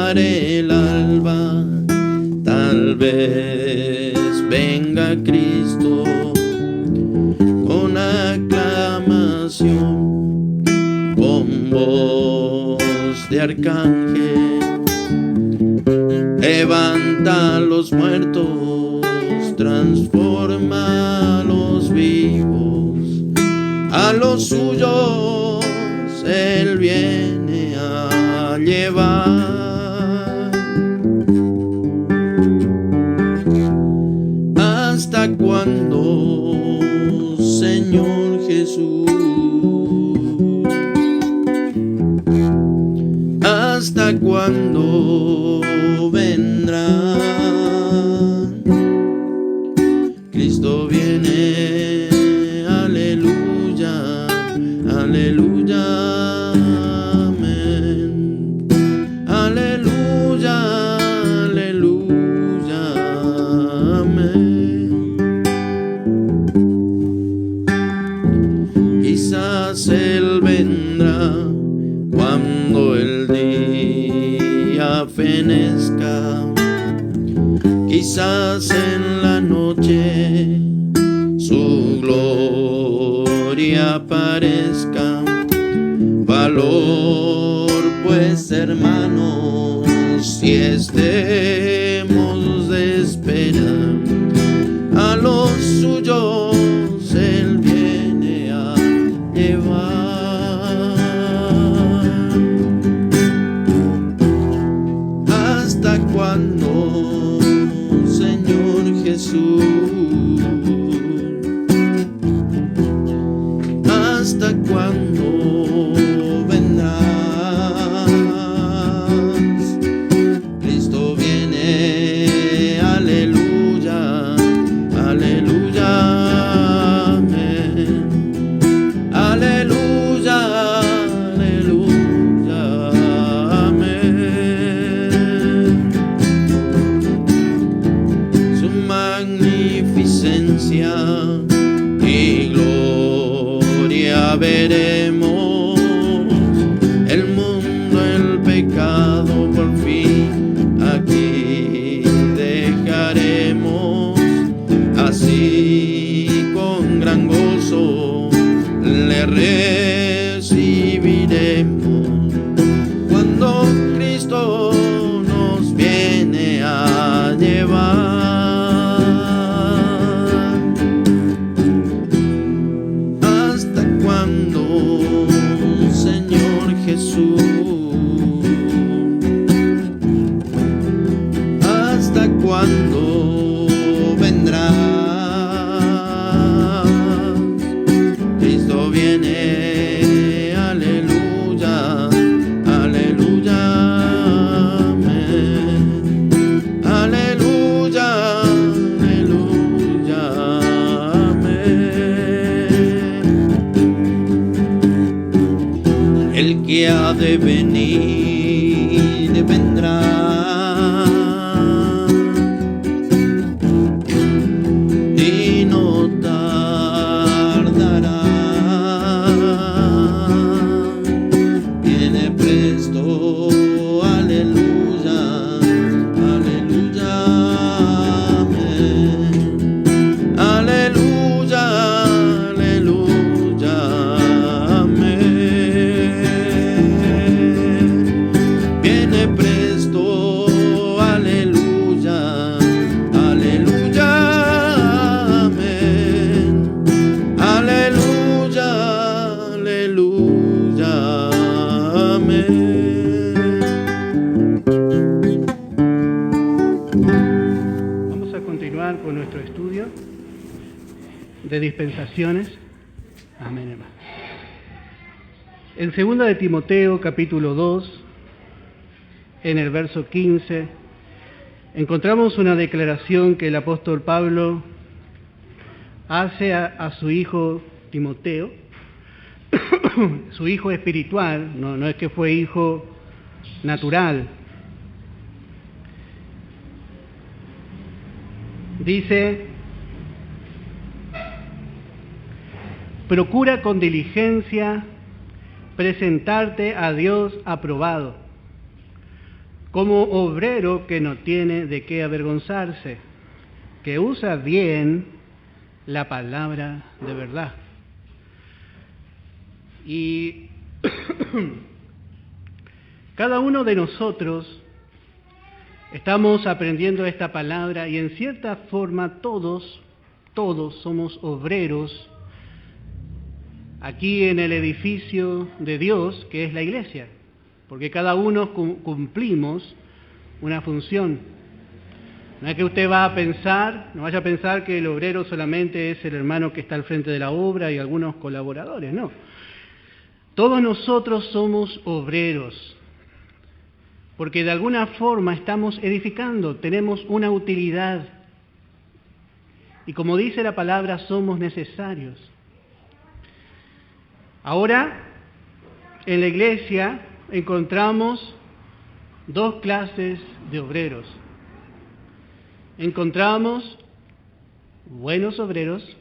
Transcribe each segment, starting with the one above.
daré el alba, tal vez venga Cristo con aclamación, con voz de arcángel, levanta a los muertos, transforma a los vivos, a los suyos Él viene a llevar. ¿Hasta cuándo, Señor Jesús? ¿Hasta cuándo vendrá? Cristo viene, aleluya, aleluya, amén. Aleluya, aleluya, amén. Quizás Él vendrá cuando el día fenezca, quizás en la noche su gloria aparezca. Valor, pues, hermanos, si estemos de espera, a los suyos Él viene a llevar. ¿Hasta cuándo, Señor Jesús? ¿Hasta cuándo vendrás? Cristo viene, aleluya, aleluya, amén. Aleluya, aleluya, amén. Su magnificencia y gloria veremos, el mundo, el pecado por fin aquí dejaremos. Así con gran gozo le recibiremos cuando Cristo nos viene a llevar. ¿Hasta cuándo, Señor Jesús? ¿Hasta cuándo vendrás? Cristo viene, aleluya, aleluya, amén. Aleluya, aleluya, amén. El que ha de venir vendrá, y no tardará. Viene presto, aleluya, aleluya, amén. Aleluya, aleluya, amén. Viene presto, aleluya, aleluya, amén. Aleluya, aleluya, amén. Vamos a continuar con nuestro estudio de dispensaciones. Amén, hermano. En 2 de Timoteo, capítulo 2, en el verso 15, encontramos una declaración que el apóstol Pablo hace a su hijo Timoteo, su hijo espiritual, no es que fue hijo natural. Dice: procura con diligencia presentarte a Dios aprobado, como obrero que no tiene de qué avergonzarse, que usa bien la palabra de verdad. Y cada uno de nosotros estamos aprendiendo esta palabra y en cierta forma todos somos obreros aquí en el edificio de Dios, que es la iglesia, porque cada uno cumplimos una función. No es que usted va a pensar, no vaya a pensar que el obrero solamente es el hermano que está al frente de la obra y algunos colaboradores, no. Todos nosotros somos obreros, porque de alguna forma estamos edificando, tenemos una utilidad. Y como dice la palabra, somos necesarios. Ahora, en la iglesia encontramos dos clases de obreros. Encontramos buenos obreros,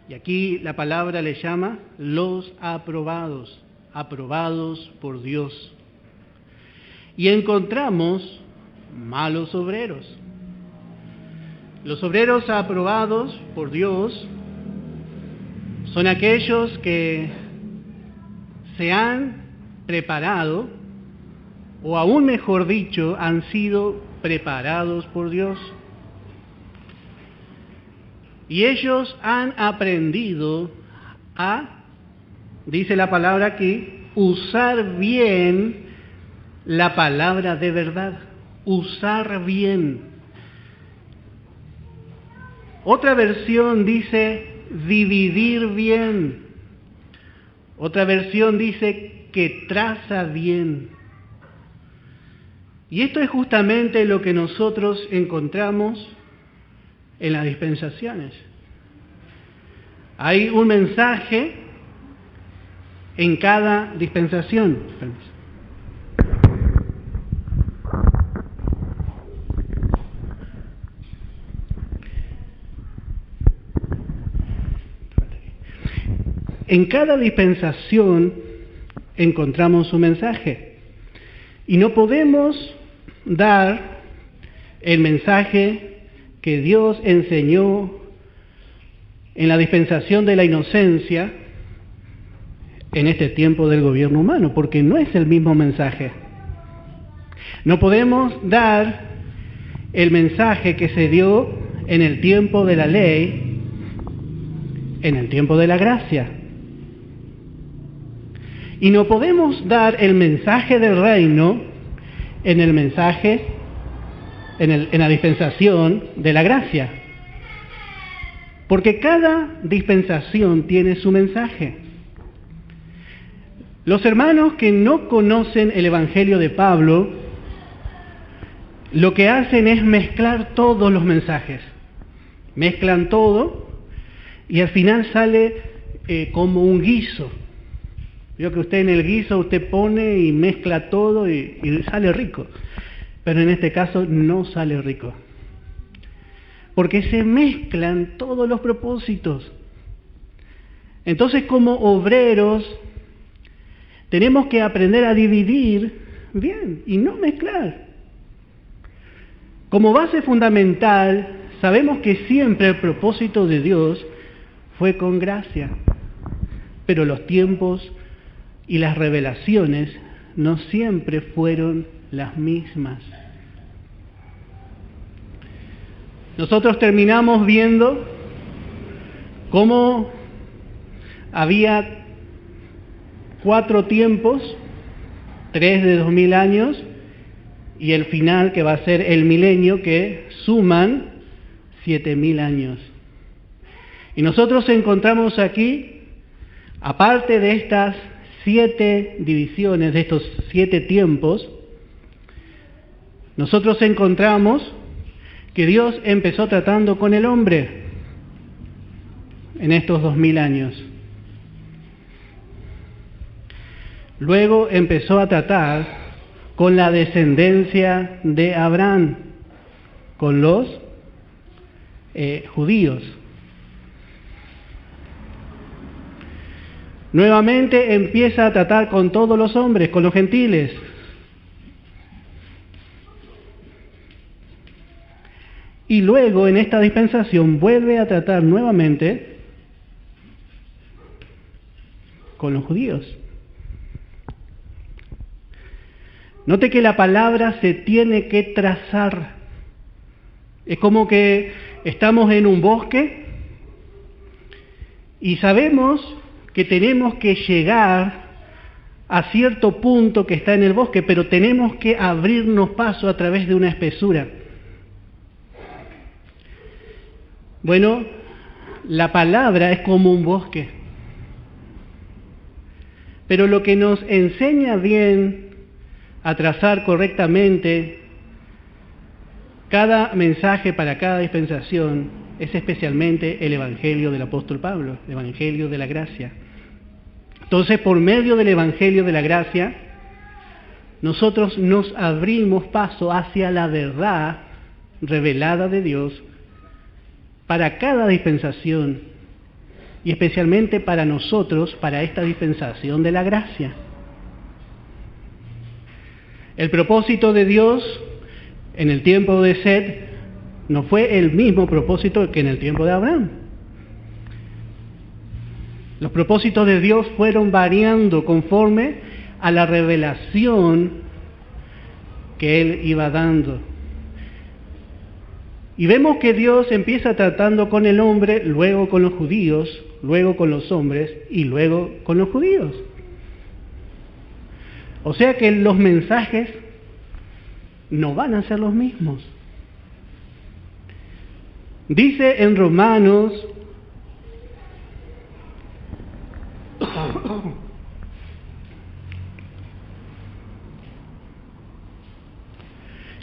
y aquí la palabra le llama los aprobados, aprobados por Dios. Y encontramos malos obreros. Los obreros aprobados por Dios son aquellos que se han preparado, o aún mejor dicho, han sido preparados por Dios. Y ellos han aprendido a, dice la palabra aquí, usar bien la palabra de verdad. Usar bien. Otra versión dice dividir bien. Otra versión dice que traza bien. Y esto es justamente lo que nosotros encontramos en las dispensaciones. Hay un mensaje en cada dispensación. En cada dispensación encontramos un mensaje. Y no podemos dar el mensaje que Dios enseñó en la dispensación de la inocencia en este tiempo del gobierno humano, porque no es el mismo mensaje. No podemos dar el mensaje que se dio en el tiempo de la ley, en el tiempo de la gracia. Y no podemos dar el mensaje del reino en el mensaje, en la dispensación de la gracia. Porque cada dispensación tiene su mensaje. Los hermanos que no conocen el Evangelio de Pablo, lo que hacen es mezclar todos los mensajes. Mezclan todo y al final sale como un guiso. Vio que usted en el guiso usted pone y mezcla todo y sale rico. Pero en este caso no sale rico. Porque se mezclan todos los propósitos. Entonces, como obreros, tenemos que aprender a dividir bien y no mezclar. Como base fundamental, sabemos que siempre el propósito de Dios fue con gracia. Pero los tiempos y las revelaciones no siempre fueron las mismas. Nosotros terminamos viendo cómo había 4 tiempos, 3 de 2000 años, y el final que va a ser el milenio, que suman 7000 años. Y nosotros encontramos aquí, aparte de estas 7 divisiones, de estos 7 tiempos, nosotros encontramos que Dios empezó tratando con el hombre en estos 2000 años. Luego empezó a tratar con la descendencia de Abraham, con los judíos. Nuevamente empieza a tratar con todos los hombres, con los gentiles. y luego en esta dispensación vuelve a tratar nuevamente con los judíos. Note que la palabra se tiene que trazar. Es como que estamos en un bosque y sabemos que tenemos que llegar a cierto punto que está en el bosque, pero tenemos que abrirnos paso a través de una espesura. Bueno, la palabra es como un bosque, pero lo que nos enseña bien a trazar correctamente cada mensaje para cada dispensación es especialmente el Evangelio del apóstol Pablo, el Evangelio de la gracia. Entonces, por medio del Evangelio de la gracia, nosotros nos abrimos paso hacia la verdad revelada de Dios para cada dispensación y especialmente para nosotros, para esta dispensación de la gracia. El propósito de Dios en el tiempo de Set no fue el mismo propósito que en el tiempo de Abraham. Los propósitos de Dios fueron variando conforme a la revelación que Él iba dando. Y vemos que Dios empieza tratando con el hombre, luego con los judíos, luego con los hombres y luego con los judíos. O sea que los mensajes no van a ser los mismos. Dice en Romanos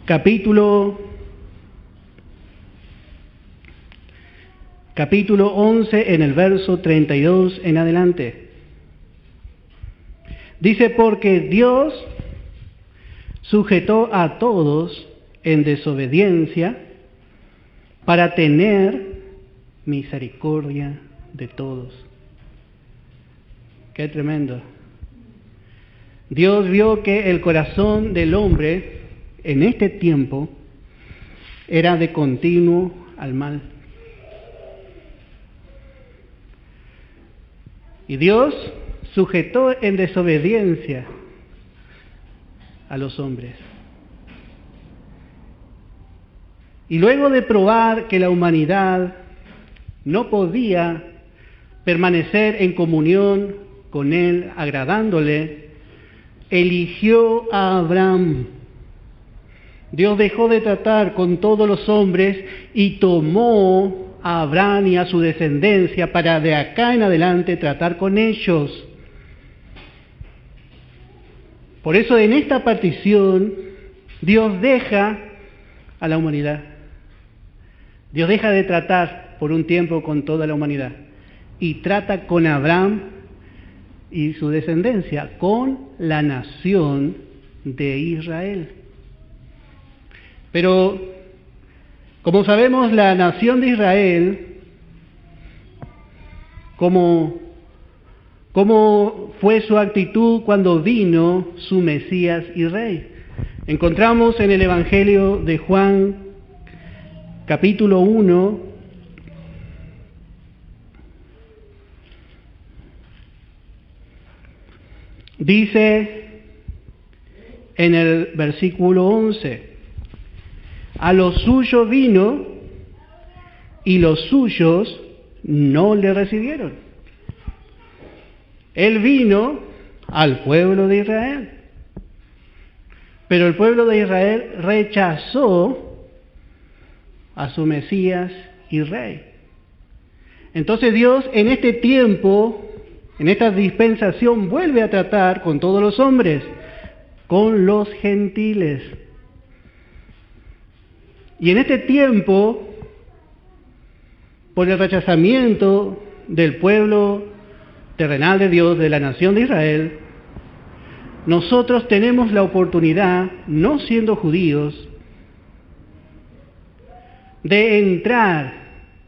capítulo 11 en el verso 32 en adelante. Dice, porque Dios sujetó a todos en desobediencia para tener misericordia de todos. Qué tremendo. Dios vio que el corazón del hombre en este tiempo era de continuo al mal. Y Dios sujetó en desobediencia a los hombres. Y luego de probar que la humanidad no podía permanecer en comunión con Él, agradándole, eligió a Abraham. Dios dejó de tratar con todos los hombres y tomó a Abraham y a su descendencia para de acá en adelante tratar con ellos. Por eso en esta partición Dios deja a la humanidad. Dios deja de tratar por un tiempo con toda la humanidad y trata con Abraham y su descendencia, con la nación de Israel. Pero, como sabemos, la nación de Israel, ¿cómo fue su actitud cuando vino su Mesías y Rey? Encontramos en el Evangelio de Juan, capítulo 1, dice en el versículo 11, a los suyos vino y los suyos no le recibieron. Él vino al pueblo de Israel, pero el pueblo de Israel rechazó a su Mesías y Rey. Entonces Dios en este tiempo, en esta dispensación, vuelve a tratar con todos los hombres, con los gentiles. Y en este tiempo, por el rechazamiento del pueblo terrenal de Dios, de la nación de Israel, nosotros tenemos la oportunidad, no siendo judíos, de entrar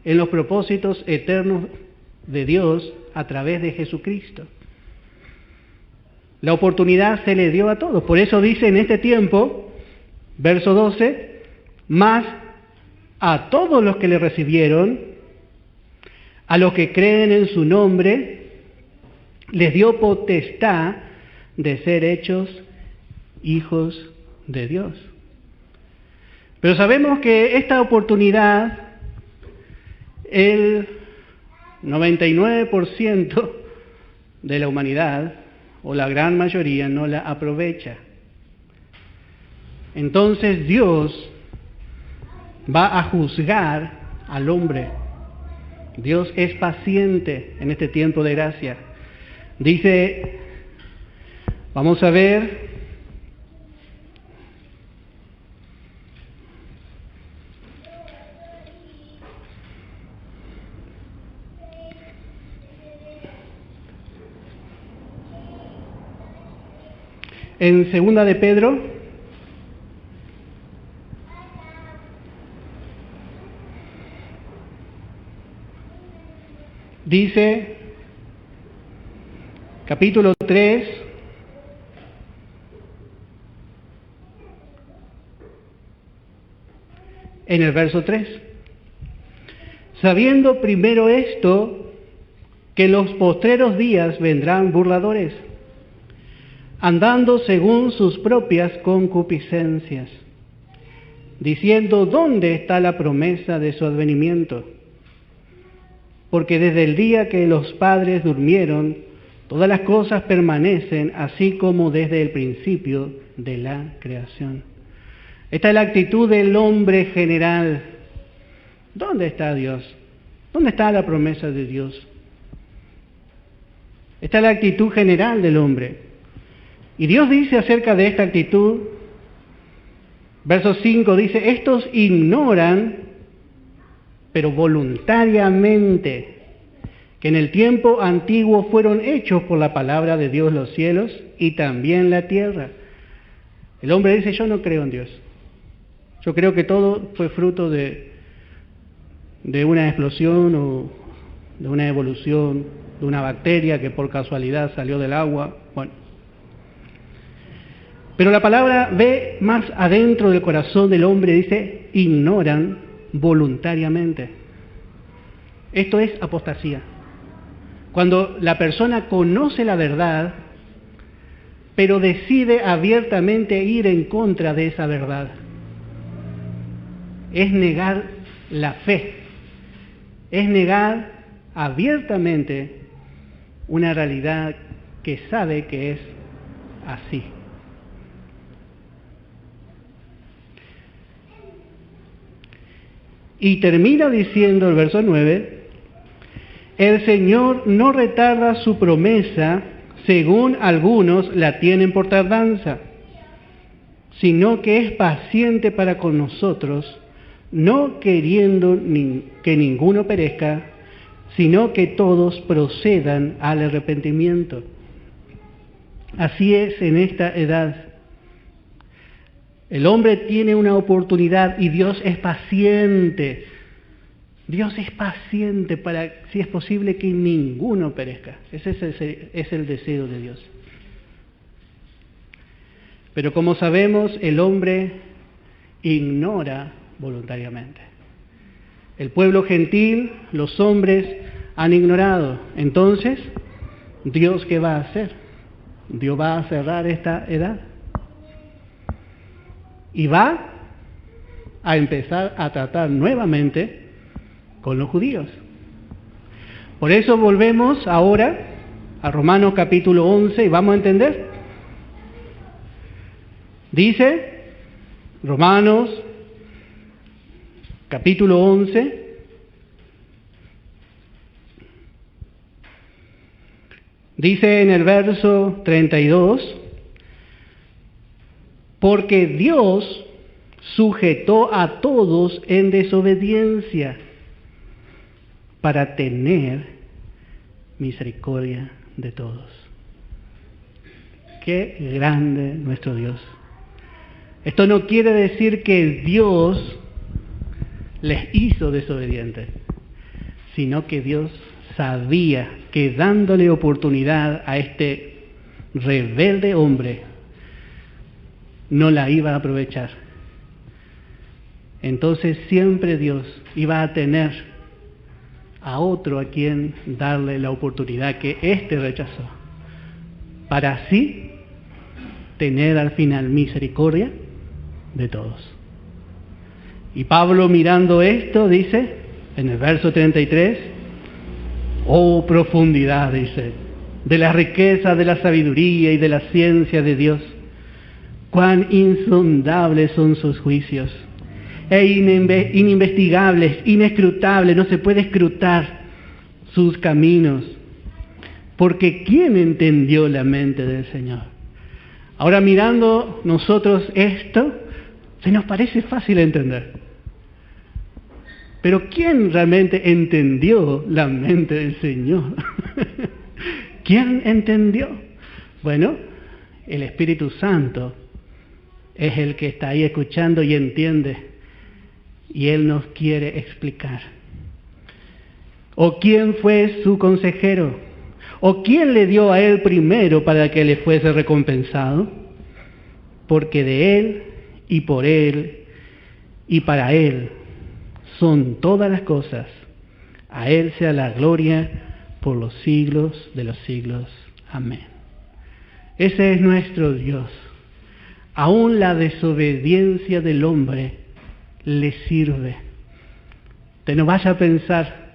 en los propósitos eternos de Dios a través de Jesucristo. La oportunidad se le dio a todos. Por eso dice en este tiempo, verso 12, mas a todos los que le recibieron, a los que creen en su nombre, les dio potestad de ser hechos hijos de Dios. Pero sabemos que esta oportunidad, el 99% de la humanidad, o la gran mayoría, no la aprovecha. Entonces Dios va a juzgar al hombre. Dios es paciente en este tiempo de gracia. Dice, vamos a ver, en Segunda de Pedro, dice, capítulo 3, en el verso 3, sabiendo primero esto, que en los postreros días vendrán burladores, andando según sus propias concupiscencias, diciendo, ¿dónde está la promesa de su advenimiento? Porque desde el día que los padres durmieron, todas las cosas permanecen así como desde el principio de la creación. Esta es la actitud del hombre general. ¿Dónde está Dios? ¿Dónde está la promesa de Dios? Esta es la actitud general del hombre. Y Dios dice acerca de esta actitud, verso 5 dice, estos ignoran, pero voluntariamente, que en el tiempo antiguo fueron hechos por la palabra de Dios los cielos y también la tierra. El hombre dice, yo no creo en Dios. Yo creo que todo fue fruto de una explosión o de una evolución, de una bacteria que por casualidad salió del agua. Bueno. Pero la palabra ve más adentro del corazón del hombre, dice, ignoran voluntariamente. Esto es apostasía. Cuando la persona conoce la verdad, pero decide abiertamente ir en contra de esa verdad. Es negar la fe. Es negar abiertamente una realidad que sabe que es así. Y termina diciendo el verso 9, el Señor no retarda su promesa, según algunos la tienen por tardanza, sino que es paciente para con nosotros, no queriendo que ninguno perezca, sino que todos procedan al arrepentimiento. Así es en esta edad. El hombre tiene una oportunidad y Dios es paciente. Dios es paciente para, si es posible, que ninguno perezca. Ese es el deseo de Dios. Pero como sabemos, el hombre ignora voluntariamente. El pueblo gentil, los hombres han ignorado. Entonces, ¿Dios qué va a hacer? Dios va a cerrar esta edad. Y va a empezar a tratar nuevamente con los judíos. Por eso volvemos ahora a Romanos capítulo 11 y vamos a entender. Dice Romanos capítulo 11, dice en el verso 32, porque Dios sujetó a todos en desobediencia para tener misericordia de todos. Qué grande nuestro Dios. Esto no quiere decir que Dios les hizo desobedientes, sino que Dios sabía que dándole oportunidad a este rebelde hombre, no la iba a aprovechar. entonces siempre Dios iba a tener a otro a quien darle la oportunidad que éste rechazó, para así tener al final misericordia de todos. Y Pablo, mirando esto, dice en el verso 33, oh profundidad, dice, de la riqueza de la sabiduría y de la ciencia de Dios, cuán insondables son sus juicios, e ininvestigables, inescrutables, no se puede escrutar sus caminos, porque ¿quién entendió la mente del Señor? Ahora, mirando nosotros esto, se nos parece fácil entender. Pero ¿quién realmente entendió la mente del Señor? ¿Quién entendió? Bueno, el Espíritu Santo es el que está ahí escuchando y entiende. Y Él nos quiere explicar. ¿O quién fue su consejero? ¿O quién le dio a Él primero para que le fuese recompensado? Porque de Él y por Él y para Él son todas las cosas. A Él sea la gloria por los siglos de los siglos. Amén. Ese es nuestro Dios. Aún la desobediencia del hombre le sirve. Usted no vaya a pensar,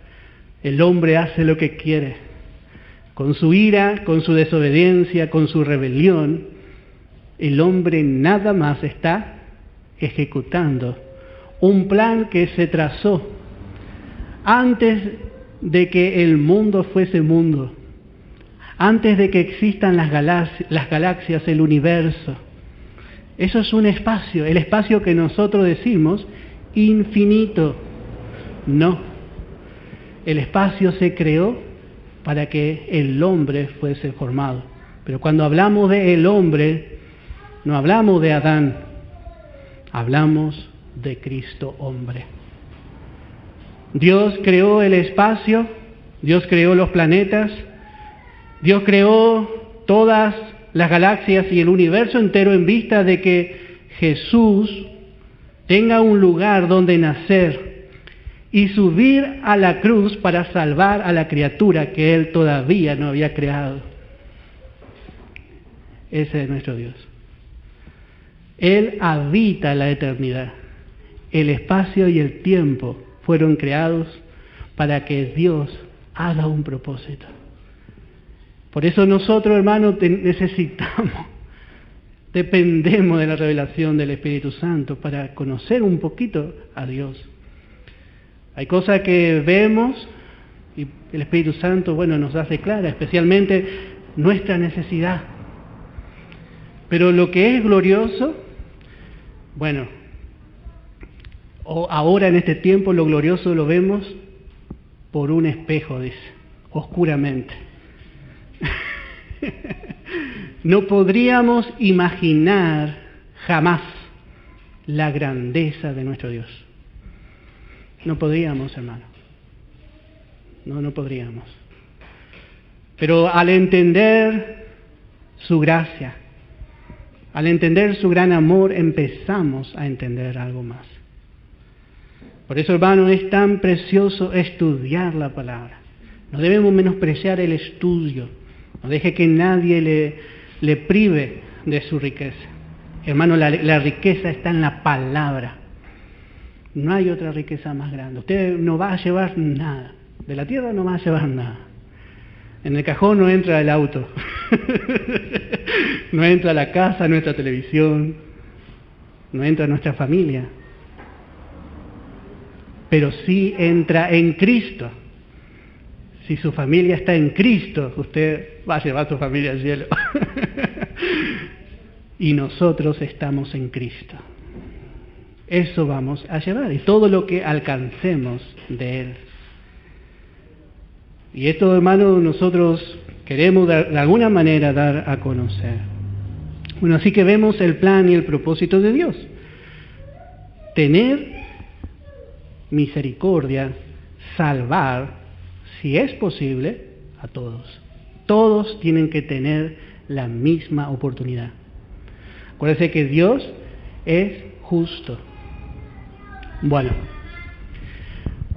el hombre hace lo que quiere. Con su ira, con su desobediencia, con su rebelión, el hombre nada más está ejecutando un plan que se trazó antes de que el mundo fuese mundo, antes de que existan las galaxias, el universo. Eso es un espacio, el espacio que nosotros decimos infinito. No, el espacio se creó para que el hombre fuese formado. Pero cuando hablamos de el hombre, no hablamos de Adán, hablamos de Cristo hombre. Dios creó el espacio, Dios creó los planetas, Dios creó todas las galaxias y el universo entero en vista de que Jesús tenga un lugar donde nacer y subir a la cruz para salvar a la criatura que Él todavía no había creado. Ese es nuestro Dios. Él habita la eternidad. El espacio y el tiempo fueron creados para que Dios haga un propósito. Por eso nosotros, hermanos, dependemos de la revelación del Espíritu Santo para conocer un poquito a Dios. Hay cosas que vemos y el Espíritu Santo, nos hace clara, especialmente nuestra necesidad. Pero lo que es glorioso, ahora en este tiempo lo glorioso lo vemos por un espejo, dice, oscuramente. No podríamos imaginar jamás la grandeza de nuestro Dios. No podríamos, hermano. No podríamos. Pero al entender su gracia, al entender su gran amor, empezamos a entender algo más. Por eso, hermano, es tan precioso estudiar la palabra. No debemos menospreciar el estudio. No deje que nadie le prive de su riqueza. Hermano, la riqueza está en la palabra. No hay otra riqueza más grande. Usted no va a llevar nada. De la tierra no va a llevar nada. En el cajón no entra el auto. No entra la casa, nuestra televisión. No entra nuestra familia. Pero sí entra en Cristo. Si su familia está en Cristo, usted va a llevar a su familia al cielo. Y nosotros estamos en Cristo. Eso vamos a llevar. Y todo lo que alcancemos de Él. Y esto, hermano, nosotros queremos de alguna manera dar a conocer. Así que vemos el plan y el propósito de Dios. Tener misericordia, salvar, si es posible, a todos. Todos tienen que tener la misma oportunidad. Acuérdense que Dios es justo. Bueno,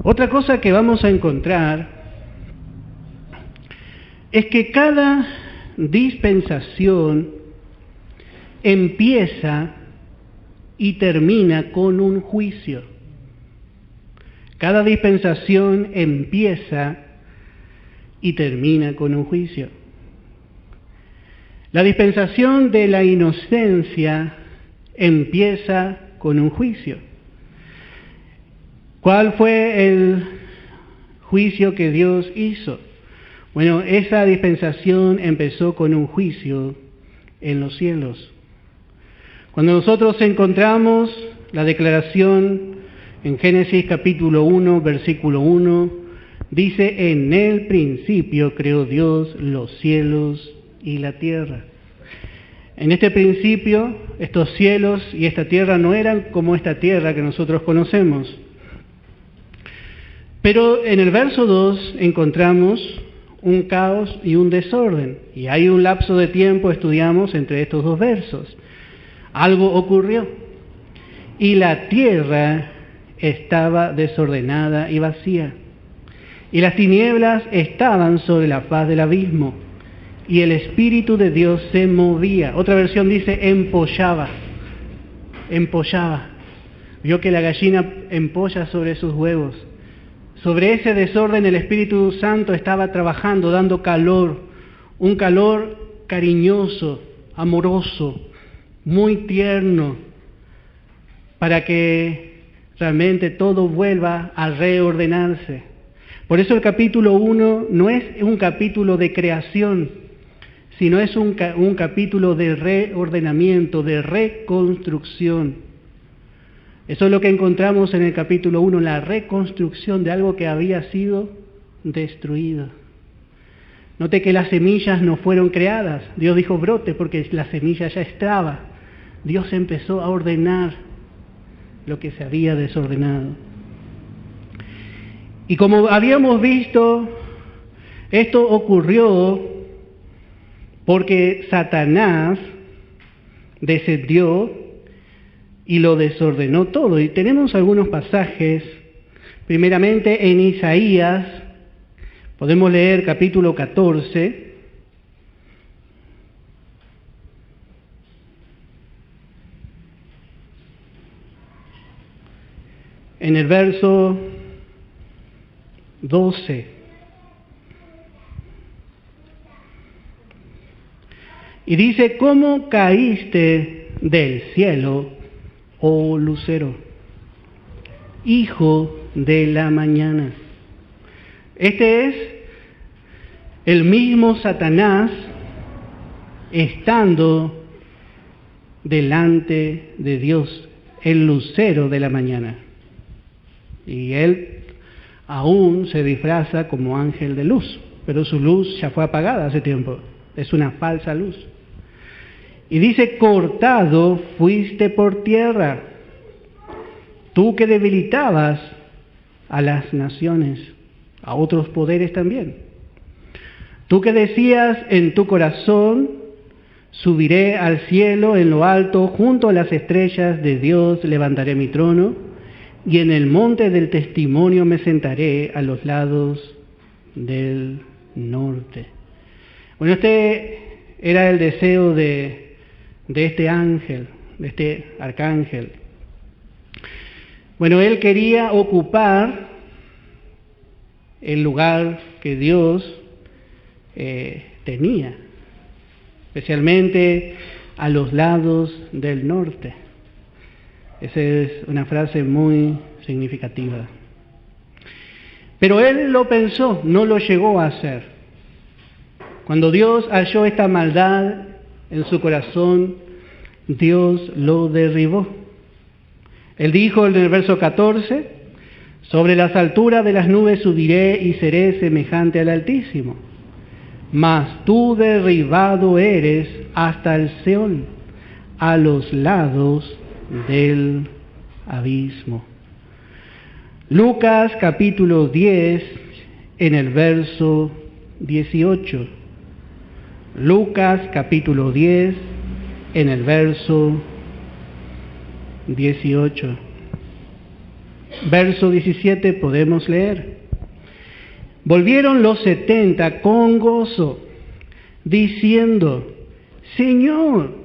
otra cosa que vamos a encontrar es que cada dispensación empieza y termina con un juicio. Cada dispensación empieza y termina con un juicio. La dispensación de la inocencia empieza con un juicio. ¿Cuál fue el juicio que Dios hizo? Bueno, esa dispensación empezó con un juicio en los cielos. Cuando nosotros encontramos la declaración en Génesis capítulo 1, versículo 1, dice, en el principio creó Dios los cielos y la tierra. En este principio, estos cielos y esta tierra no eran como esta tierra que nosotros conocemos. Pero en el verso 2 encontramos un caos y un desorden. Y hay un lapso de tiempo, estudiamos, entre estos dos versos. Algo ocurrió. Y la tierra estaba desordenada y vacía. Y las tinieblas estaban sobre la faz del abismo. Y el Espíritu de Dios se movía. Otra versión dice empollaba. Empollaba. Vio que la gallina empolla sobre sus huevos. Sobre ese desorden el Espíritu Santo estaba trabajando, dando calor. Un calor cariñoso, amoroso, muy tierno, para que realmente todo vuelva a reordenarse. Por eso el capítulo 1 no es un capítulo de creación, sino es un capítulo de reordenamiento, de reconstrucción. Eso es lo que encontramos en el capítulo 1, la reconstrucción de algo que había sido destruido. Note que las semillas no fueron creadas. Dios dijo brote porque la semilla ya estaba. Dios empezó a ordenar lo que se había desordenado. Y como habíamos visto, esto ocurrió porque Satanás descendió y lo desordenó todo. Y tenemos algunos pasajes, primeramente en Isaías, podemos leer capítulo 14, en el verso 12. Y dice, ¿cómo caíste del cielo, oh lucero, hijo de la mañana? Este es el mismo Satanás estando delante de Dios, el lucero de la mañana. Y él aún se disfraza como ángel de luz, pero su luz ya fue apagada hace tiempo. Es una falsa luz. Y dice, cortado fuiste por tierra, tú que debilitabas a las naciones, a otros poderes también. Tú que decías en tu corazón, subiré al cielo en lo alto, junto a las estrellas de Dios levantaré mi trono, y en el monte del testimonio me sentaré a los lados del norte. Bueno, este era el deseo de este ángel, de este arcángel. Bueno, él quería ocupar el lugar que Dios tenía, especialmente a los lados del norte. Esa es una frase muy significativa. Pero él lo pensó, no lo llegó a hacer. Cuando Dios halló esta maldad en su corazón, Dios lo derribó. Él dijo en el verso 14, sobre las alturas de las nubes subiré y seré semejante al Altísimo. Mas tú derribado eres hasta el Seol, a los lados del abismo. Lucas capítulo 10, en el verso 18. Lucas capítulo 10, en el verso 18. verso 17 podemos leer: volvieron los 70 con gozo, diciendo: Señor,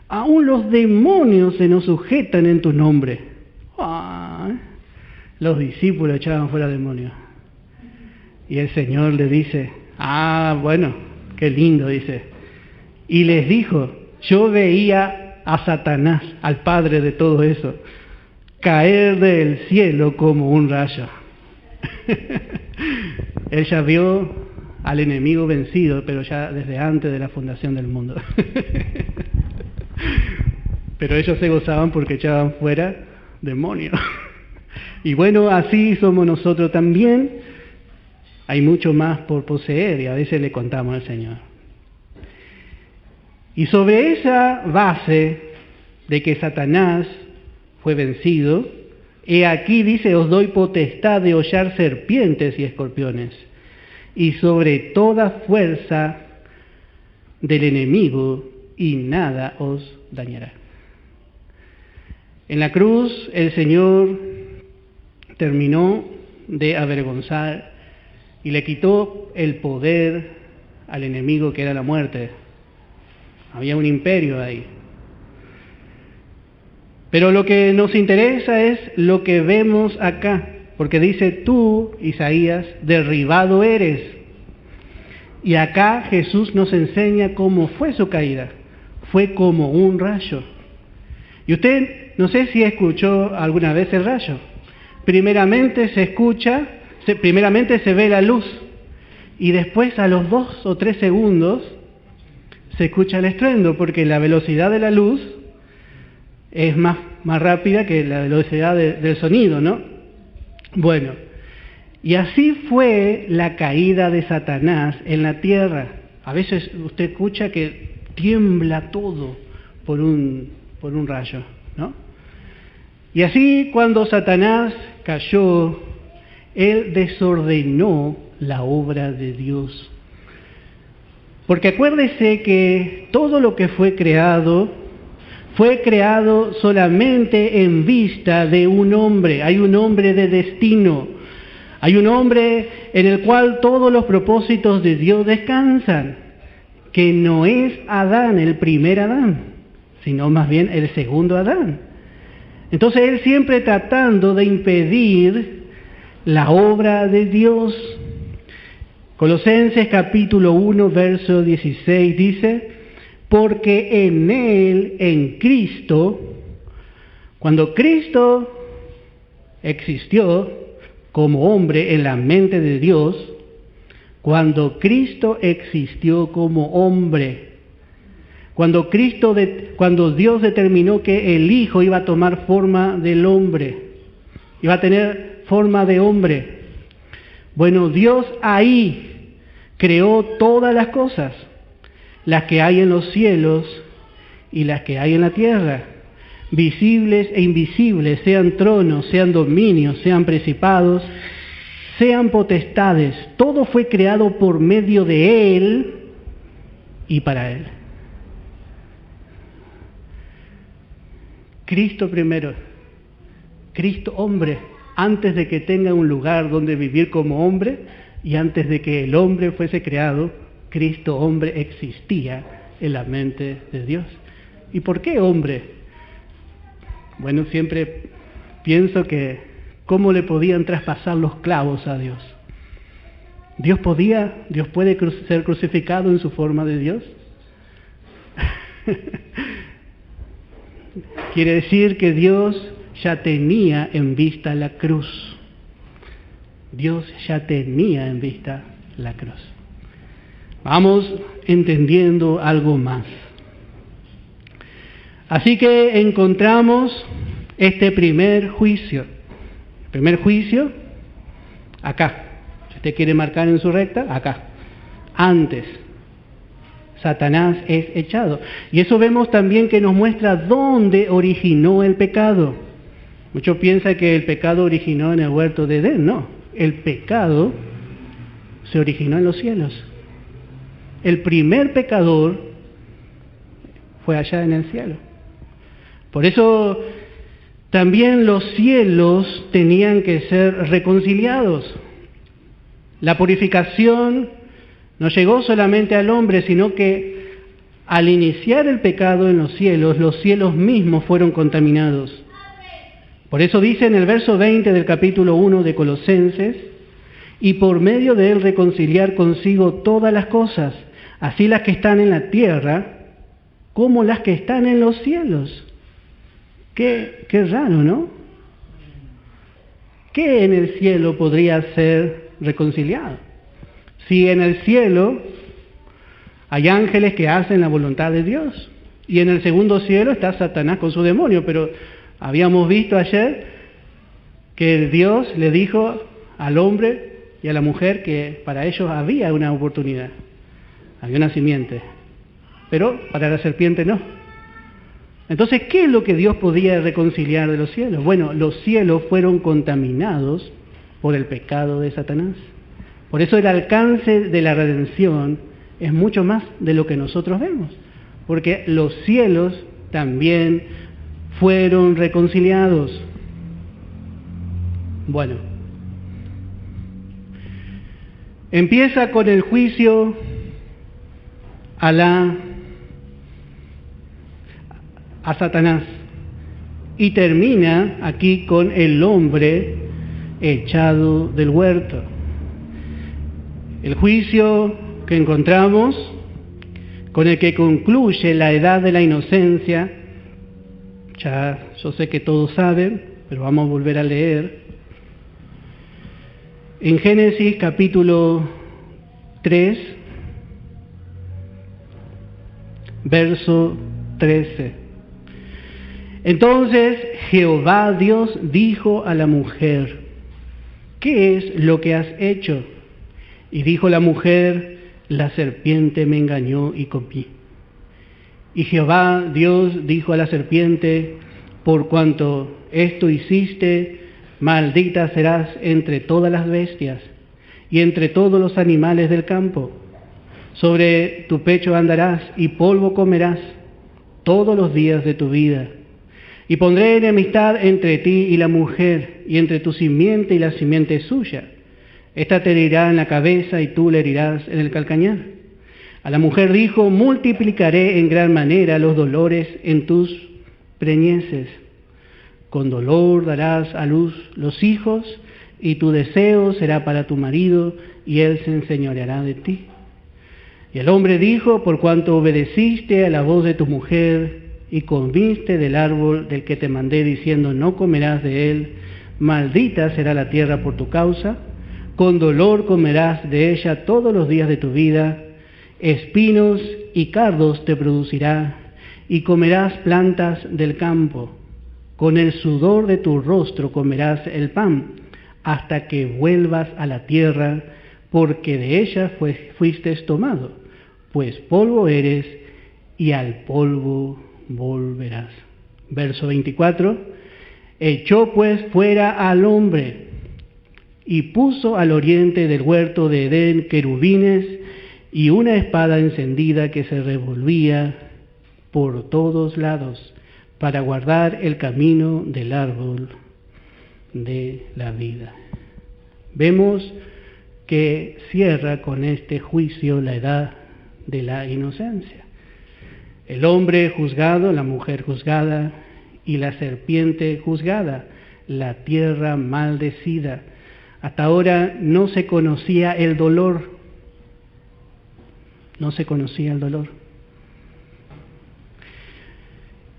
aún los demonios se nos sujetan en tu nombre. Los discípulos echaban fuera demonios. Y el Señor le dice: bueno, qué lindo, dice. Y les dijo: yo veía a Satanás, al padre de todo eso, caer del cielo como un rayo. Él ya vio al enemigo vencido, pero ya desde antes de la fundación del mundo. Pero ellos se gozaban porque echaban fuera demonios. Y bueno, así somos nosotros también. Hay mucho más por poseer y a veces le contamos al Señor. Y sobre esa base de que Satanás fue vencido, he aquí, dice, os doy potestad de hollar serpientes y escorpiones, y sobre toda fuerza del enemigo, y nada os dañará. En la cruz el Señor terminó de avergonzar y le quitó el poder al enemigo, que era la muerte. Había un imperio ahí. Pero lo que nos interesa es lo que vemos acá, porque dice: tú, Isaías, derribado eres. Y acá Jesús nos enseña cómo fue su caída. Fue como un rayo. Y usted, no sé si escuchó alguna vez el rayo. Primeramente se ve la luz, y después a los 2 o 3 segundos se escucha el estruendo, porque la velocidad de la luz es más rápida que la velocidad del sonido, ¿no? Bueno, y así fue la caída de Satanás en la tierra. A veces usted escucha que tiembla todo por un rayo, ¿no? Y así, cuando Satanás cayó, él desordenó la obra de Dios. Porque acuérdese que todo lo que fue creado solamente en vista de un hombre. Hay un hombre de destino. Hay un hombre en el cual todos los propósitos de Dios descansan, que no es Adán, el primer Adán, sino más bien el segundo Adán. Entonces él siempre tratando de impedir la obra de Dios. Colosenses capítulo 1, verso 16 dice: porque en Él, en Cristo, cuando Cristo existió como hombre en la mente de Dios, cuando Cristo existió como hombre, cuando Dios determinó que el Hijo iba a tomar forma del hombre, iba a tener forma de hombre. Bueno, Dios ahí creó todas las cosas, las que hay en los cielos y las que hay en la tierra, visibles e invisibles, sean tronos, sean dominios, sean principados, sean potestades. Todo fue creado por medio de Él y para Él. Cristo primero, Cristo hombre, antes de que tenga un lugar donde vivir como hombre y antes de que el hombre fuese creado, Cristo hombre existía en la mente de Dios. ¿Y por qué hombre? Bueno, siempre pienso que cómo le podían traspasar los clavos a Dios. Dios puede ser crucificado en su forma de Dios. Quiere decir que Dios ya tenía en vista la cruz. Dios ya tenía en vista la cruz. Vamos entendiendo algo más. Así que encontramos este primer juicio. El primer juicio, acá. Si usted quiere marcar en su recta, acá. Antes. Satanás es echado. Y eso vemos también que nos muestra dónde originó el pecado. Muchos piensan que el pecado originó en el huerto de Edén. No, el pecado se originó en los cielos. El primer pecador fue allá en el cielo. Por eso también los cielos tenían que ser reconciliados. La purificación no llegó solamente al hombre, sino que al iniciar el pecado en los cielos mismos fueron contaminados. Por eso dice en el verso 20 del capítulo 1 de Colosenses, y por medio de él reconciliar consigo todas las cosas, así las que están en la tierra, como las que están en los cielos. Qué raro, ¿no? ¿Qué en el cielo podría ser reconciliado? Si en el cielo hay ángeles que hacen la voluntad de Dios, y en el segundo cielo está Satanás con su demonio, pero habíamos visto ayer que Dios le dijo al hombre y a la mujer que para ellos había una oportunidad, había una simiente, pero para la serpiente no. Entonces, ¿qué es lo que Dios podía reconciliar de los cielos? Bueno, los cielos fueron contaminados por el pecado de Satanás. Por eso el alcance de la redención es mucho más de lo que nosotros vemos, porque los cielos también fueron reconciliados. Bueno, empieza con el juicio a Satanás y termina aquí con el hombre echado del huerto. El juicio que encontramos, con el que concluye la edad de la inocencia, ya yo sé que todos saben, pero vamos a volver a leer. En Génesis capítulo 3, verso 13. Entonces Jehová Dios dijo a la mujer, ¿qué es lo que has hecho? Y dijo la mujer, la serpiente me engañó y comí. Y Jehová Dios dijo a la serpiente, por cuanto esto hiciste, maldita serás entre todas las bestias y entre todos los animales del campo. Sobre tu pecho andarás y polvo comerás todos los días de tu vida. Y pondré enemistad entre ti y la mujer, y entre tu simiente y la simiente suya. Esta te herirá en la cabeza y tú le herirás en el calcañar. A la mujer dijo, multiplicaré en gran manera los dolores en tus preñeces. Con dolor darás a luz los hijos, y tu deseo será para tu marido, y él se enseñoreará de ti. Y el hombre dijo, por cuanto obedeciste a la voz de tu mujer, y comiste del árbol del que te mandé, diciendo, no comerás de él, maldita será la tierra por tu causa, con dolor comerás de ella todos los días de tu vida, espinos y cardos te producirá, y comerás plantas del campo. Con el sudor de tu rostro comerás el pan, hasta que vuelvas a la tierra, porque de ella fuiste tomado, pues polvo eres, y al polvo volverás. Verso 24, echó pues fuera al hombre, y puso al oriente del huerto de Edén querubines, y una espada encendida que se revolvía por todos lados, para guardar el camino del árbol de la vida. Vemos que cierra con este juicio la edad de la inocencia. El hombre juzgado, la mujer juzgada y la serpiente juzgada, la tierra maldecida. Hasta ahora no se conocía el dolor. No se conocía el dolor.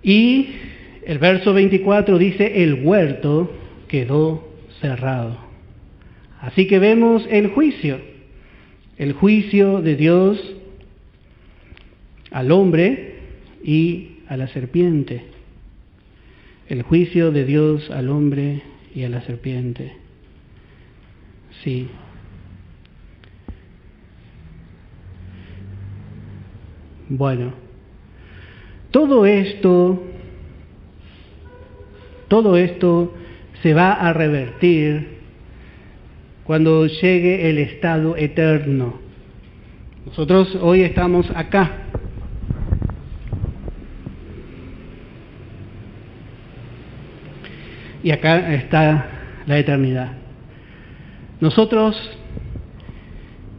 Y el verso 24 dice, el huerto quedó cerrado. Así que vemos el juicio de Dios al hombre y a la serpiente. El juicio de Dios al hombre y a la serpiente. Sí. Bueno, todo esto se va a revertir cuando llegue el estado eterno. Nosotros hoy estamos acá. y acá está la eternidad. Nosotros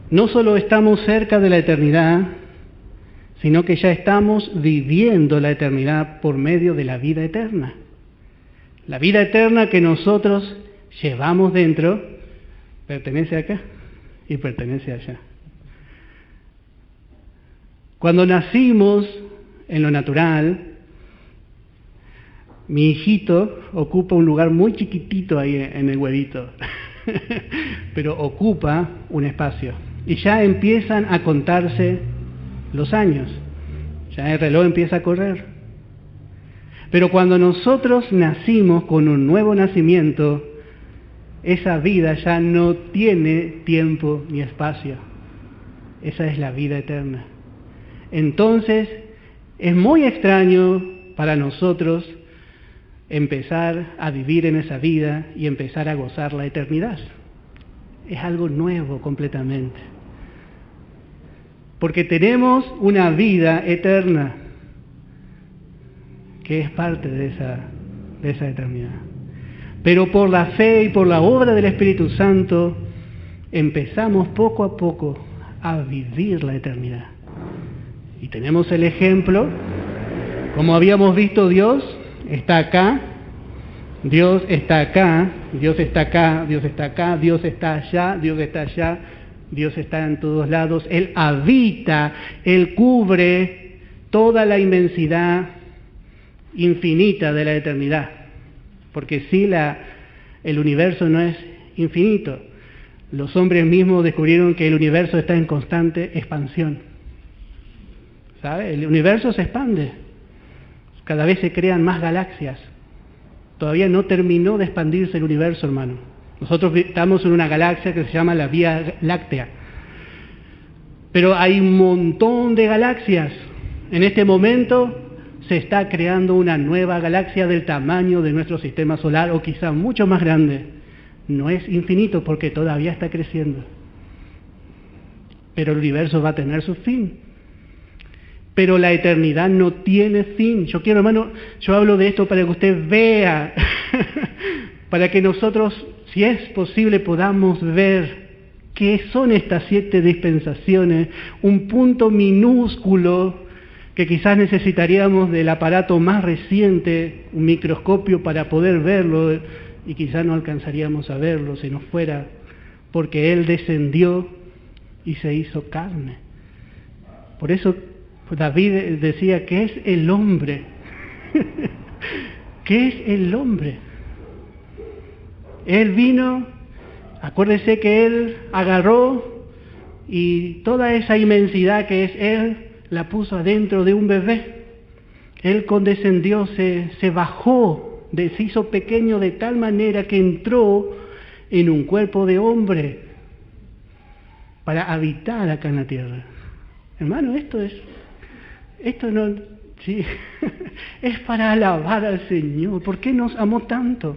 no solo estamos cerca de la eternidad, sino que ya estamos viviendo la eternidad por medio de la vida eterna. La vida eterna que nosotros llevamos dentro pertenece acá y pertenece allá. Cuando nacimos en lo natural, mi hijito ocupa un lugar muy chiquitito ahí en el huevito, pero ocupa un espacio. Y ya empiezan a contarse los años, ya el reloj empieza a correr. Pero cuando nosotros nacimos con un nuevo nacimiento, esa vida ya no tiene tiempo ni espacio. Esa es la vida eterna. Entonces, es muy extraño para nosotros empezar a vivir en esa vida y empezar a gozar la eternidad. Es algo nuevo completamente. Porque tenemos una vida eterna que es parte de esa eternidad. Pero por la fe y por la obra del Espíritu Santo, empezamos poco a poco a vivir la eternidad. Y tenemos el ejemplo, como habíamos visto, Dios está acá, Dios está acá, Dios está acá, Dios está acá, Dios está allá, Dios está allá, Dios está en todos lados. Él habita, Él cubre toda la inmensidad infinita de la eternidad. Porque si el universo no es infinito, los hombres mismos descubrieron que el universo está en constante expansión. ¿Sabe? El universo se expande. Cada vez se crean más galaxias. Todavía no terminó de expandirse el universo, hermano. Nosotros estamos en una galaxia que se llama la Vía Láctea. Pero hay un montón de galaxias. En este momento se está creando una nueva galaxia del tamaño de nuestro sistema solar, o quizá mucho más grande. No es infinito porque todavía está creciendo. Pero el universo va a tener su fin. Pero la eternidad no tiene fin. Yo quiero, hermano, yo hablo de esto para que usted vea, para que nosotros, si es posible, podamos ver qué son estas 7 dispensaciones, un punto minúsculo que quizás necesitaríamos del aparato más reciente, un microscopio para poder verlo, y quizás no alcanzaríamos a verlo si no fuera porque Él descendió y se hizo carne. Por eso David decía, ¿qué es el hombre? ¿Qué es el hombre? Él vino, acuérdese que Él agarró y toda esa inmensidad que es Él, la puso adentro de un bebé. Él condescendió, se bajó, se hizo pequeño de tal manera que entró en un cuerpo de hombre para habitar acá en la tierra. Hermano, esto no, sí, es para alabar al Señor. ¿Por qué nos amó tanto?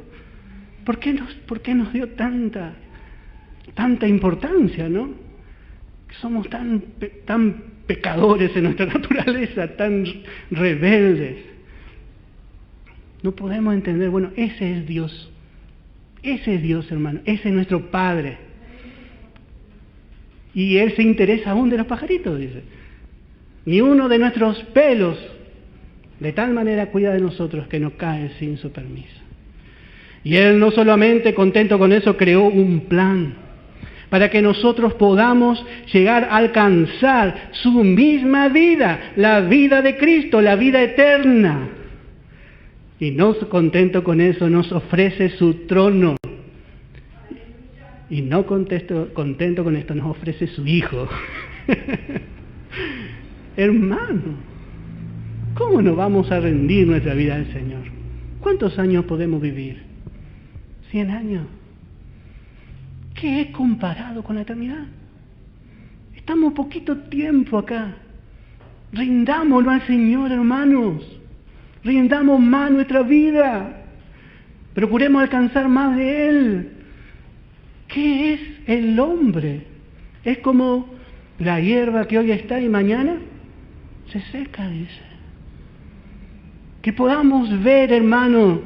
¿Por qué nos dio tanta importancia, no? Somos tan pecadores en nuestra naturaleza, tan rebeldes. No podemos entender, bueno, ese es Dios. Ese es Dios, hermano. Ese es nuestro Padre. Y Él se interesa aún de los pajaritos, dice. Ni uno de nuestros pelos de tal manera cuida de nosotros que no cae sin su permiso. Y Él no solamente contento con eso, creó un plan para que nosotros podamos llegar a alcanzar su misma vida, la vida de Cristo, la vida eterna. Y no contento con eso, nos ofrece su trono. Y no contento con esto, nos ofrece su Hijo. Hermano, ¿cómo nos vamos a rendir nuestra vida al Señor? ¿Cuántos años podemos vivir? 100 años. ¿Qué es comparado con la eternidad? Estamos poquito tiempo acá. Rindámoslo al Señor, hermanos. Rindamos más nuestra vida. Procuremos alcanzar más de Él. ¿Qué es el hombre? Es como la hierba que hoy está y mañana se seca, dice. Que podamos ver, hermano,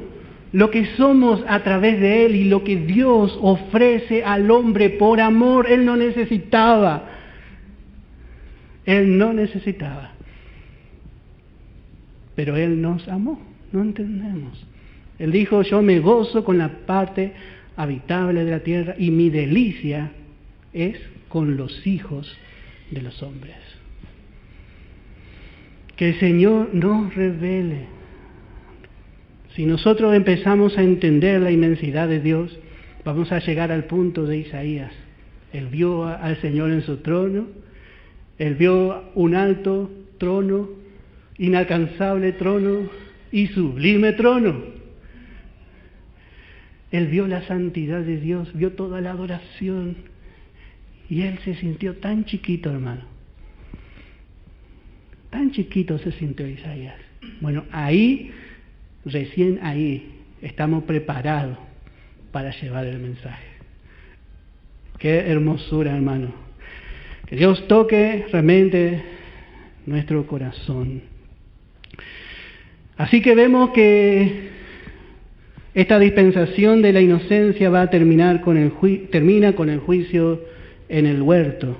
lo que somos a través de Él y lo que Dios ofrece al hombre por amor. Él no necesitaba. Él no necesitaba. Pero Él nos amó. No entendemos. Él dijo, yo me gozo con la parte habitable de la tierra y mi delicia es con los hijos de los hombres. Que el Señor nos revele. Si nosotros empezamos a entender la inmensidad de Dios, vamos a llegar al punto de Isaías. Él vio al Señor en su trono, él vio un alto trono, inalcanzable trono y sublime trono. Él vio la santidad de Dios, vio toda la adoración y él se sintió tan chiquito, hermano. Tan chiquito se sintió Isaías. Bueno, recién ahí estamos preparados para llevar el mensaje. Qué hermosura, hermano. Que Dios toque realmente nuestro corazón. Así que vemos que esta dispensación de la inocencia va a termina con el juicio en el huerto.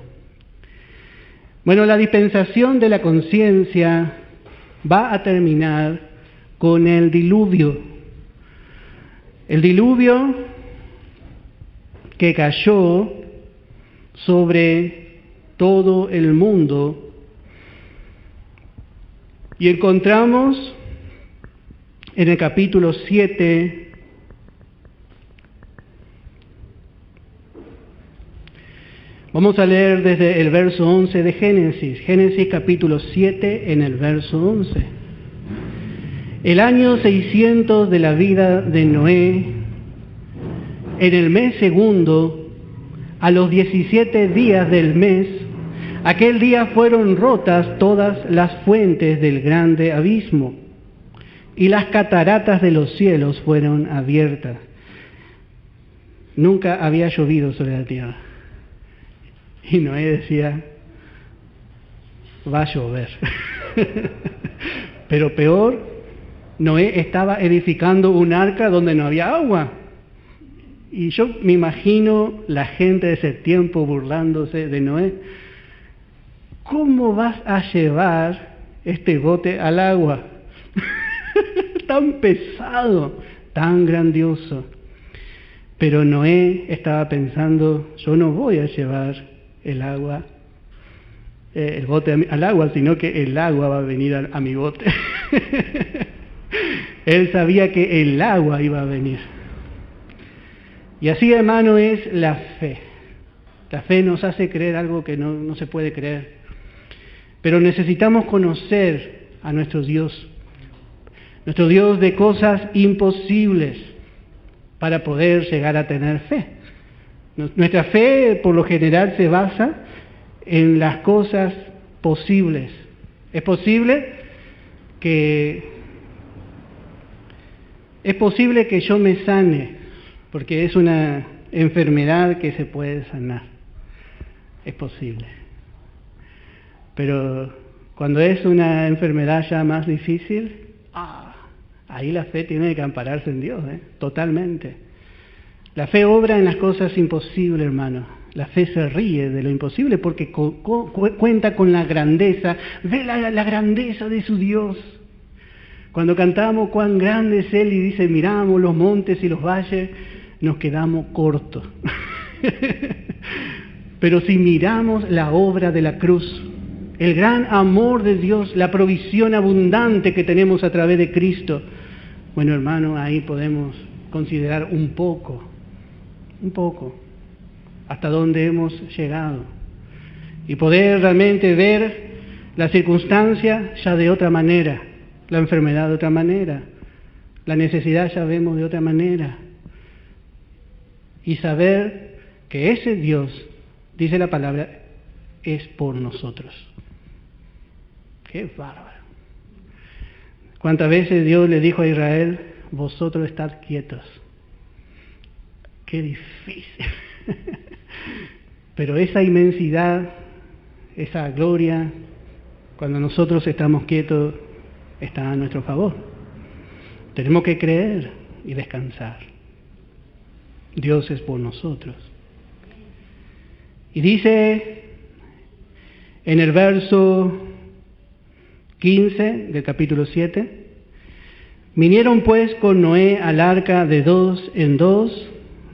Bueno, la dispensación de la conciencia va a terminar con el diluvio. El diluvio que cayó sobre todo el mundo. Y encontramos en el capítulo 7 vamos a leer desde el verso 11 de Génesis. Génesis capítulo 7 en el verso 11. El año 600 de la vida de Noé, en el mes segundo, a los 17 días del mes, aquel día fueron rotas todas las fuentes del grande abismo, y las cataratas de los cielos fueron abiertas. Nunca había llovido sobre la tierra. Y Noé decía, va a llover. Pero peor, Noé estaba edificando un arca donde no había agua. Y yo me imagino la gente de ese tiempo burlándose de Noé. ¿Cómo vas a llevar este bote al agua? Tan pesado, tan grandioso. Pero Noé estaba pensando, yo no voy a llevar el bote al agua, sino que el agua va a venir a mi bote. Él sabía que el agua iba a venir. Y así, hermano, es la fe. La fe nos hace creer algo que no se puede creer. Pero necesitamos conocer a nuestro Dios de cosas imposibles, para poder llegar a tener fe. Nuestra fe, por lo general, se basa en las cosas posibles. Es posible que yo me sane, porque es una enfermedad que se puede sanar. Es posible. Pero cuando es una enfermedad ya más difícil, ahí la fe tiene que ampararse en Dios, totalmente. La fe obra en las cosas imposibles, hermano. La fe se ríe de lo imposible porque cuenta con la grandeza, ve la grandeza de su Dios. Cuando cantamos cuán grande es Él y dice, miramos los montes y los valles, nos quedamos cortos. Pero si miramos la obra de la cruz, el gran amor de Dios, la provisión abundante que tenemos a través de Cristo, bueno, hermano, ahí podemos considerar un poco, hasta dónde hemos llegado. Y poder realmente ver la circunstancia ya de otra manera, la enfermedad de otra manera, la necesidad ya vemos de otra manera. Y saber que ese Dios, dice la palabra, es por nosotros. ¡Qué bárbaro! ¿Cuántas veces Dios le dijo a Israel, vosotros estad quietos? ¡Qué difícil! Pero esa inmensidad, esa gloria, cuando nosotros estamos quietos, está a nuestro favor. Tenemos que creer y descansar. Dios es por nosotros. Y dice en el verso 15 del capítulo 7, vinieron pues con Noé al arca de 2 en 2,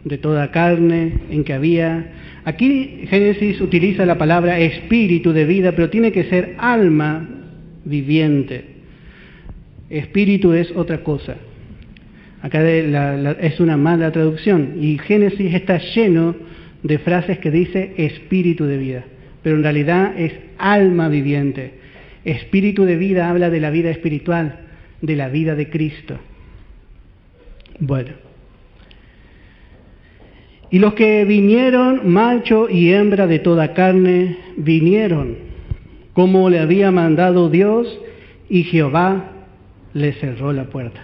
de toda carne en que había. Aquí Génesis utiliza la palabra espíritu de vida, pero tiene que ser alma viviente. Espíritu es otra cosa. Acá es una mala traducción. Y Génesis está lleno de frases que dice espíritu de vida, pero en realidad es alma viviente. Espíritu de vida habla de la vida espiritual, de la vida de Cristo. Bueno. Y los que vinieron, macho y hembra de toda carne, vinieron, como le había mandado Dios, y Jehová le cerró la puerta.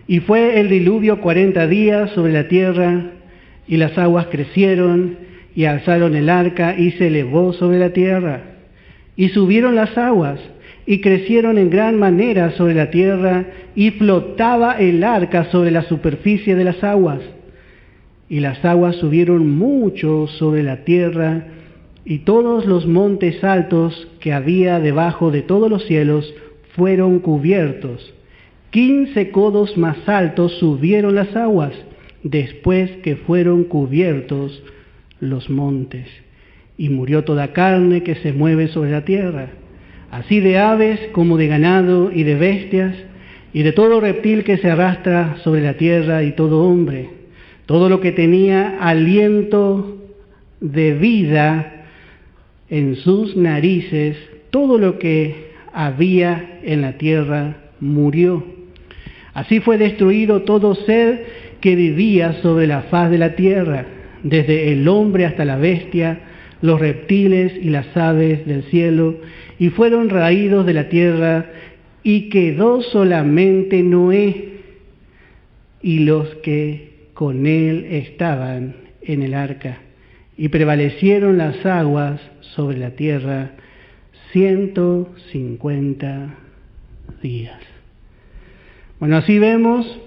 Y fue el diluvio 40 días sobre la tierra, y las aguas crecieron, y alzaron el arca, y se elevó sobre la tierra. Y subieron las aguas, y crecieron en gran manera sobre la tierra, y flotaba el arca sobre la superficie de las aguas. Y las aguas subieron mucho sobre la tierra, y todos los montes altos que había debajo de todos los cielos fueron cubiertos. 15 codos más altos subieron las aguas, después que fueron cubiertos los montes. Y murió toda carne que se mueve sobre la tierra, así de aves como de ganado y de bestias, y de todo reptil que se arrastra sobre la tierra, y todo hombre. Todo lo que tenía aliento de vida en sus narices, todo lo que había en la tierra murió. Así fue destruido todo ser que vivía sobre la faz de la tierra, desde el hombre hasta la bestia, los reptiles y las aves del cielo, y fueron raídos de la tierra, y quedó solamente Noé y los que con él estaban en el arca, y prevalecieron las aguas sobre la tierra 150 días. Bueno, así vemos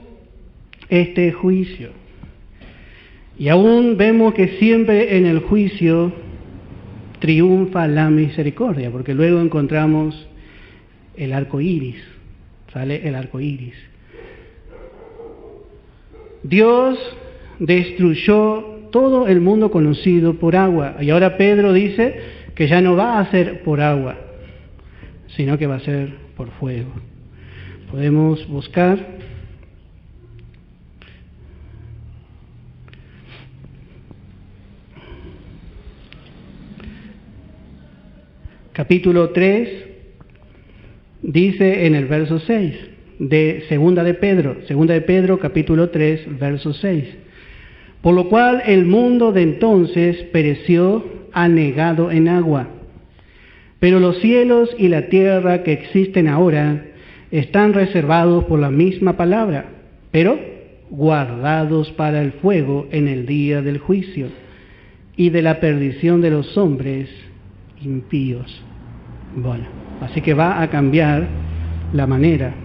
este juicio. Y aún vemos que siempre en el juicio triunfa la misericordia, porque luego encontramos el arco iris, sale el arco iris. Dios destruyó todo el mundo conocido por agua. Y ahora Pedro dice que ya no va a ser por agua, sino que va a ser por fuego. Podemos buscar capítulo 3, dice en el verso 6. De segunda de Pedro, capítulo 3, verso 6. Por lo cual el mundo de entonces pereció anegado en agua. Pero los cielos y la tierra que existen ahora están reservados por la misma palabra, pero guardados para el fuego en el día del juicio y de la perdición de los hombres impíos. Bueno, así que va a cambiar la manera.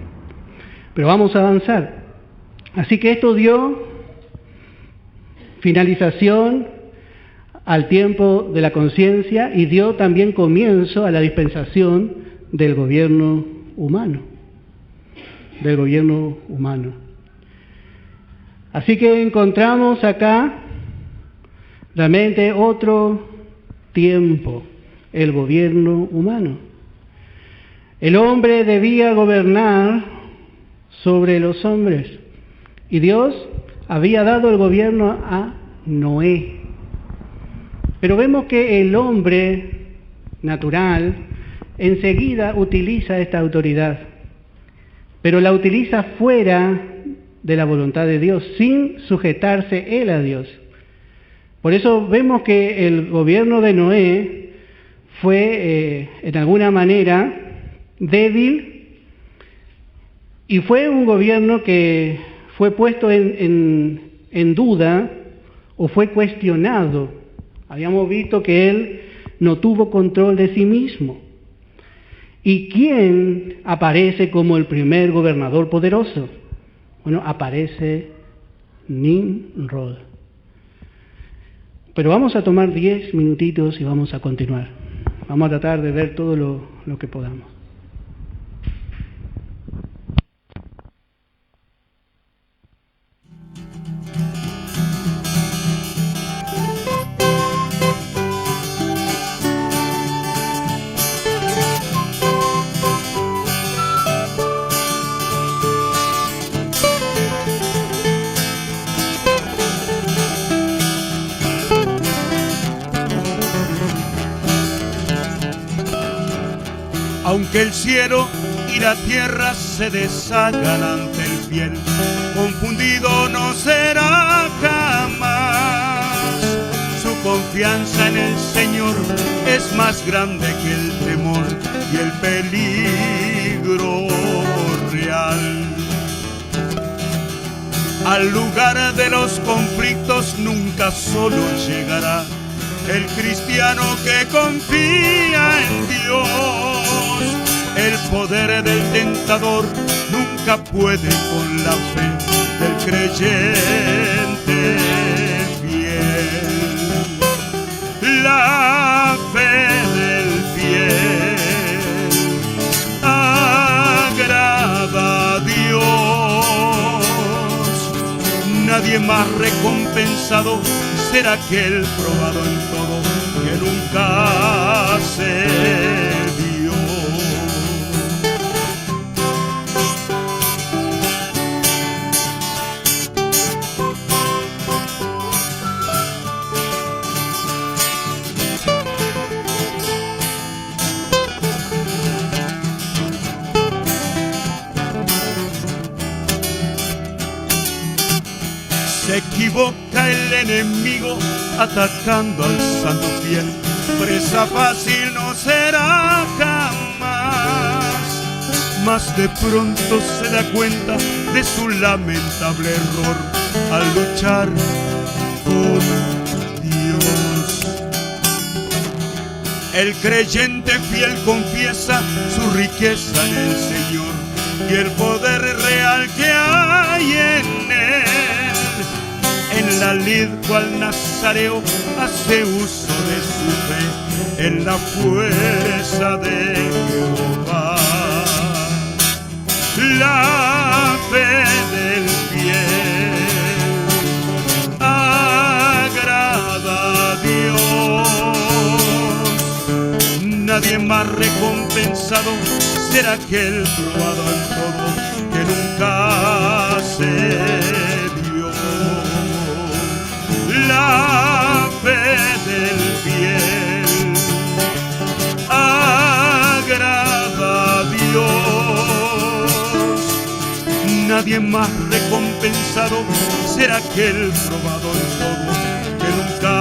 Pero vamos a avanzar. Así que esto dio finalización al tiempo de la conciencia y dio también comienzo a la dispensación del gobierno humano. Así que encontramos acá realmente otro tiempo, el gobierno humano. El hombre debía gobernar sobre los hombres. Y Dios había dado el gobierno a Noé. Pero vemos que el hombre natural enseguida utiliza esta autoridad, pero la utiliza fuera de la voluntad de Dios, sin sujetarse él a Dios. Por eso vemos que el gobierno de Noé fue en alguna manera débil, y fue un gobierno que fue puesto en duda o fue cuestionado. Habíamos visto que él no tuvo control de sí mismo. ¿Y quién aparece como el primer gobernador poderoso? Bueno, aparece Nimrod. Pero vamos a tomar 10 minutitos y vamos a continuar. Vamos a tratar de ver todo lo que podamos. Aunque el cielo y la tierra se deshagan ante el fiel, confundido no será jamás. Su confianza en el Señor es más grande que el temor y el peligro real. Al lugar de los conflictos nunca solo llegará el cristiano que confía en Dios. El poder del tentador nunca puede con la fe del creyente fiel. La fe del fiel agrada a Dios. Nadie más recompensado será aquel probado en todo que nunca se dio. Se equivoca el enemigo atacando al santo fiel, presa fácil no será jamás, mas de pronto se da cuenta de su lamentable error al luchar con Dios. El creyente fiel confiesa su riqueza en el Señor y el poder real que hay en él. En la lid cual nazareo hace uso de su fe, en la fuerza de Jehová. La fe del fiel agrada a Dios. Nadie más recompensado será aquel probado en todo que nunca se dio. La fe del fiel agrada a Dios. Nadie más recompensado será aquel probado en todo que nunca